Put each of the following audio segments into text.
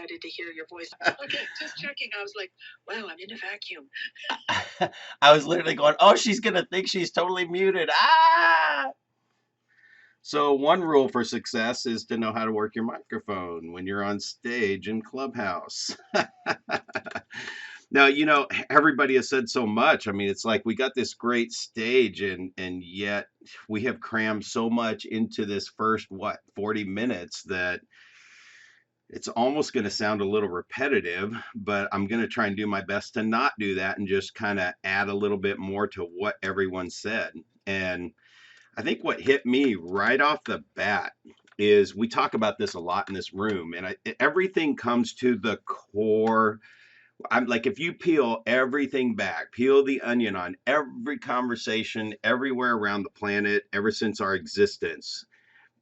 excited to hear your voice. Okay, just checking. I was like, wow, I'm in a vacuum. I was literally going, oh, she's going to think she's totally muted. Ah! So one rule for success is to know how to work your microphone when you're on stage in Clubhouse. Now, everybody has said so much. I mean, it's like we got this great stage and yet we have crammed so much into this first 40 minutes that it's almost going to sound a little repetitive, but I'm going to try and do my best to not do that and just kind of add a little bit more to what everyone said. And I think what hit me right off the bat is we talk about this a lot in this room, and everything comes to the core. I'm like, if you peel everything back, peel the onion on every conversation everywhere around the planet ever since our existence,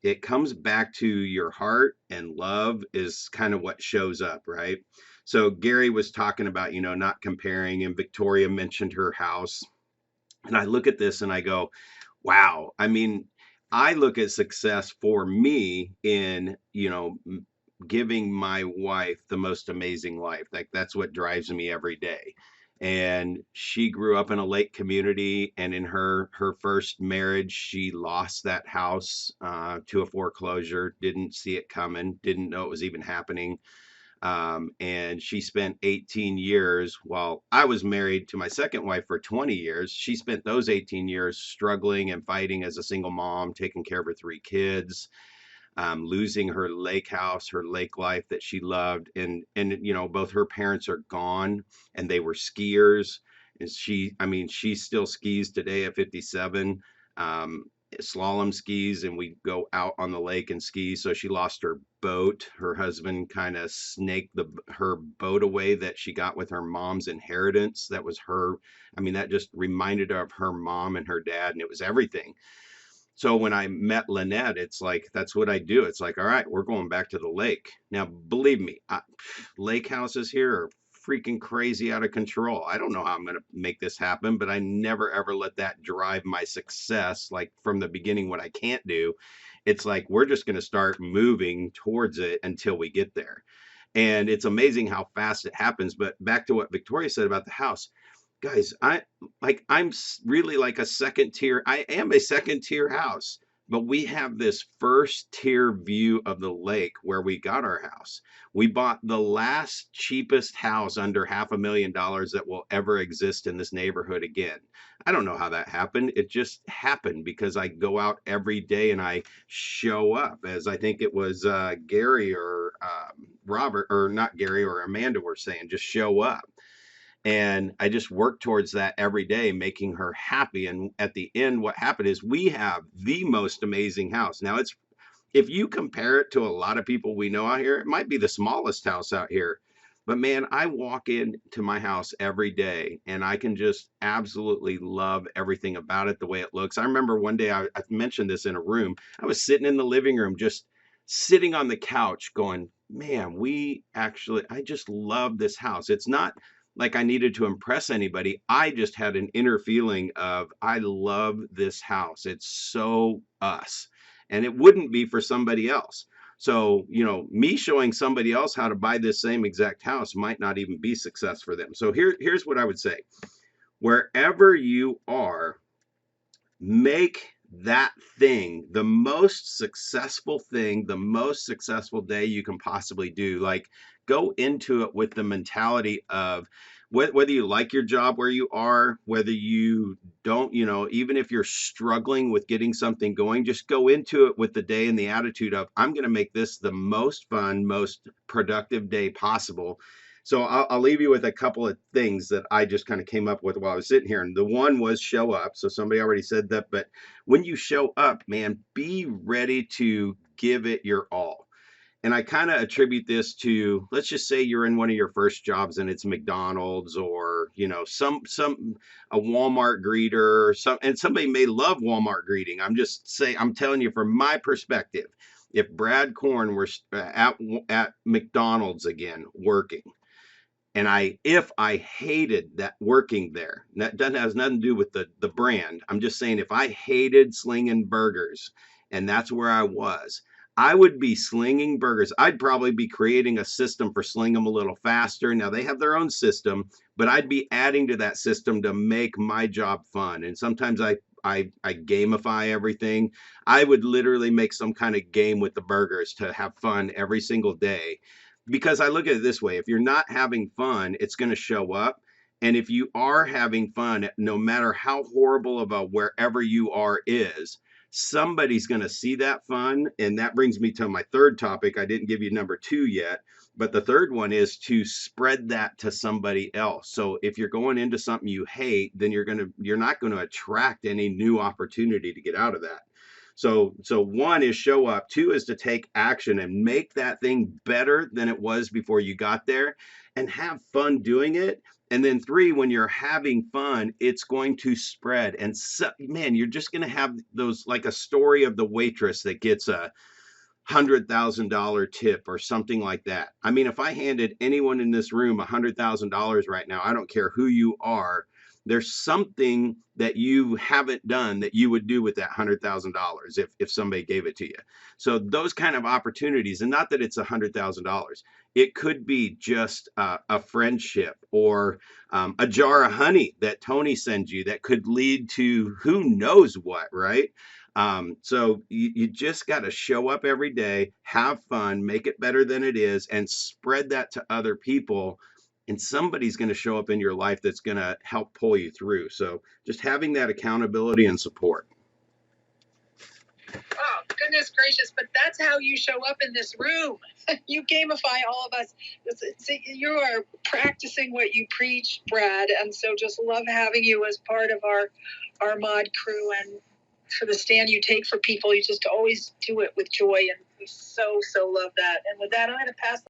it comes back to your heart, and love is kind of what shows up, right? So Gary was talking about, not comparing, and Victoria mentioned her house. And I look at this and I go, wow. I mean, I look at success for me in, giving my wife the most amazing life. Like that's what drives me every day. And she grew up in a lake community, and in her first marriage, she lost that house to a foreclosure. Didn't see it coming. Didn't know it was even happening. And she spent 18 years while I was married to my second wife for 20 years. She spent those 18 years struggling and fighting as a single mom, taking care of her three kids, losing her lake house, her lake life that she loved. And both her parents are gone, and they were skiers. And she still skis today at 57. Slalom skis, and we go out on the lake and ski. So she lost her boat. Her husband kind of snaked her boat away that she got with her mom's inheritance. That was her. That just reminded her of her mom and her dad, and it was everything. So when I met Lynette, it's like, that's what I do. It's like, all right, we're going back to the lake. Now, believe me, lake houses here are freaking crazy out of control. I don't know how I'm going to make this happen, but I never ever let that drive my success. Like from the beginning, what I can't do, it's like, we're just going to start moving towards it until we get there. And it's amazing how fast it happens. But back to what Victoria said about the house, guys, I'm really like a second tier. I am a second tier house, but we have this first tier view of the lake where we got our house. We bought the last cheapest house under $500,000 that will ever exist in this neighborhood again. I don't know how that happened. It just happened because I go out every day and I show up, as I think it was Gary or Robert, or not Gary, or Amanda were saying, just show up. And I just work towards that every day, making her happy. And at the end, what happened is we have the most amazing house. Now, if you compare it to a lot of people we know out here, it might be the smallest house out here. But man, I walk into my house every day and I can just absolutely love everything about it, the way it looks. I remember one day, I mentioned this in a room, I was sitting in the living room, just sitting on the couch going, man, I just love this house. It's not like I needed to impress anybody. I just had an inner feeling of, I love this house. It's so us. And it wouldn't be for somebody else. So, me showing somebody else how to buy this same exact house might not even be success for them. So here's what I would say. Wherever you are, make that thing the most successful thing, the most successful day you can possibly do. Like, go into it with the mentality of, whether you like your job where you are, whether you don't, even if you're struggling with getting something going, just go into it with the day and the attitude of, I'm going to make this the most fun, most productive day possible. So I'll leave you with a couple of things that I just kind of came up with while I was sitting here. And the one was show up. So somebody already said that, but when you show up, man, be ready to give it your all. And I kind of attribute this to, let's just say you're in one of your first jobs and it's McDonald's, or, some a Walmart greeter, and somebody may love Walmart greeting. I'm telling you from my perspective, if Brad Korn were at McDonald's again working, and if I hated that working there, that has nothing to do with the brand. I'm just saying, if I hated slinging burgers and that's where I was, I would be slinging burgers. I'd probably be creating a system for sling them a little faster. Now they have their own system, but I'd be adding to that system to make my job fun. And sometimes I gamify everything. I would literally make some kind of game with the burgers to have fun every single day. Because I look at it this way, if you're not having fun, it's going to show up. And if you are having fun, no matter how horrible of a wherever you are is, somebody's going to see that fun. And that brings me to my third topic. I didn't give you number two yet, but the third one is to spread that to somebody else. So if you're going into something you hate, then you're not going to attract any new opportunity to get out of that. So one is show up, two is to take action and make that thing better than it was before you got there and have fun doing it. And then three, when you're having fun, it's going to spread. And so, man, you're just going to have those, like a story of the waitress that gets $100,000 tip or something like that. I mean, if I handed anyone in this room $100,000 right now, I don't care who you are, there's something that you haven't done that you would do with that $100,000 if somebody gave it to you. So those kind of opportunities, and not that it's $100,000, it could be just a friendship or a jar of honey that Tony sends you that could lead to who knows what, right? So you just got to show up every day, have fun, make it better than it is, and spread that to other people. And somebody's going to show up in your life that's going to help pull you through. So just having that accountability and support. Oh, goodness gracious. But that's how you show up in this room. You gamify all of us. You are practicing what you preach, Brad. And so just love having you as part of our mod crew, and for the stand you take for people. You just always do it with joy. And we so love that. And with that, I'm going to pass